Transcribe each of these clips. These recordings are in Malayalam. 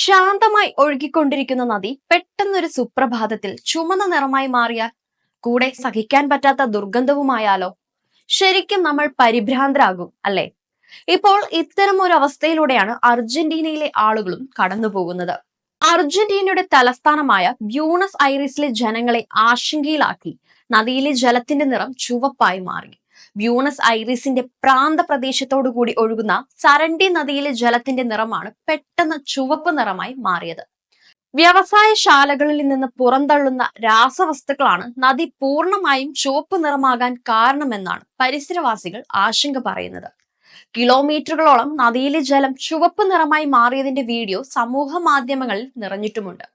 ശാന്തമായി ഒഴുകിക്കൊണ്ടിരിക്കുന്ന നദി പെട്ടെന്നൊരു സുപ്രഭാതത്തിൽ ചുമന്ന നിറമായി മാറിയാൽ, കൂടെ സഹിക്കാൻ പറ്റാത്ത ദുർഗന്ധവുമായാലോ? ശരിക്കും നമ്മൾ പരിഭ്രാന്തരാകും അല്ലെ? ഇപ്പോൾ ഇത്തരം ഒരു അവസ്ഥയിലൂടെയാണ് അർജന്റീനയിലെ ആളുകളും കടന്നു പോകുന്നത്. അർജന്റീനയുടെ തലസ്ഥാനമായ ബ്യൂണസ് ഐറിസിലെ ജനങ്ങളെ ആശങ്കയിലാക്കി നദിയിലെ ജലത്തിന്റെ നിറം ചുവപ്പായി മാറി. ബ്യൂണസ് ഐറിസിന്റെ പ്രാന്ത പ്രദേശത്തോടു കൂടി ഒഴുകുന്ന സരണ്ടി നദിയിലെ ജലത്തിന്റെ നിറമാണ് പെട്ടെന്ന് ചുവപ്പ് നിറമായി മാറിയത്. വ്യവസായശാലകളിൽ നിന്ന് പുറന്തള്ളുന്ന രാസവസ്തുക്കളാണ് നദി പൂർണ്ണമായും ചുവപ്പ് നിറമാകാൻ കാരണമെന്നാണ് പരിസരവാസികൾ ആശങ്ക പറയുന്നത്. കിലോമീറ്ററുകളോളം നദിയിലെ ജലം ചുവപ്പ് നിറമായി മാറിയതിന്റെ വീഡിയോ സമൂഹ മാധ്യമങ്ങളിൽ നിറഞ്ഞിട്ടുമുണ്ട്.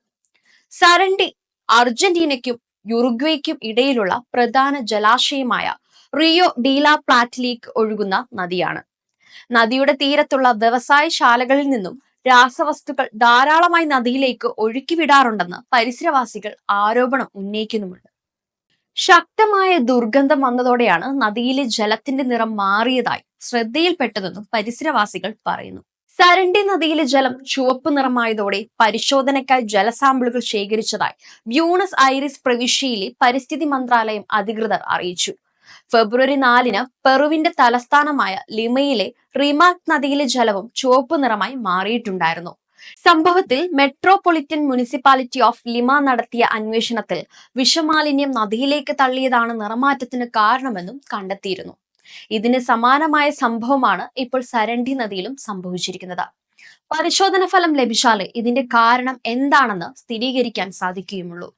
സരണ്ടി അർജന്റീനയ്ക്കും യുറുഗ്വേയ്ക്കും ഇടയിലുള്ള പ്രധാന ജലാശയമായ റിയോ ഡീലാ പ്ലാറ്റിലേക്ക് ഒഴുകുന്ന നദിയാണ്. നദിയുടെ തീരത്തുള്ള വ്യവസായശാലകളിൽ നിന്നും രാസവസ്തുക്കൾ ധാരാളമായി നദിയിലേക്ക് ഒഴുക്കിവിടാറുണ്ടെന്ന് പരിസരവാസികൾ ആരോപണം ഉന്നയിക്കുന്നുമുണ്ട്. ശക്തമായ ദുർഗന്ധം വന്നതോടെയാണ് നദിയിലെ ജലത്തിന്റെ നിറം മാറിയതായി ശ്രദ്ധയിൽപ്പെട്ടതെന്നും പരിസരവാസികൾ പറയുന്നു. സരണ്ടി നദിയിലെ ജലം ചുവപ്പ് നിറമായതോടെ പരിശോധനയ്ക്കായി ജലസാമ്പിളുകൾ ശേഖരിച്ചതായി ബ്യൂണസ് ഐറിസ് പ്രവിശ്യയിലെ പരിസ്ഥിതി മന്ത്രാലയം അധികൃതർ അറിയിച്ചു. ഫെബ്രുവരി 4-ന് പെറുവിന്റെ തലസ്ഥാനമായ ലിമയിലെ റിമാക് നദിയിലെ ജലവും ചുവപ്പ് നിറമായി മാറിയിട്ടുണ്ടായിരുന്നു. സംഭവത്തിൽ മെട്രോപൊളിറ്റൻ മുനിസിപ്പാലിറ്റി ഓഫ് ലിമ നടത്തിയ അന്വേഷണത്തിൽ വിഷമാലിന്യം നദിയിലേക്ക് തള്ളിയതാണ് നിറമാറ്റത്തിന് കാരണമെന്നും കണ്ടെത്തിയിരുന്നു. ഇതിന് സമാനമായ സംഭവമാണ് ഇപ്പോൾ സരണ്ടി നദിയിലും സംഭവിച്ചിരിക്കുന്നത്. പരിശോധന ഫലം ലഭിച്ചാലേ ഇതിന്റെ കാരണം എന്താണെന്ന് സ്ഥിരീകരിക്കാൻ സാധിക്കുകയുമുള്ളൂ.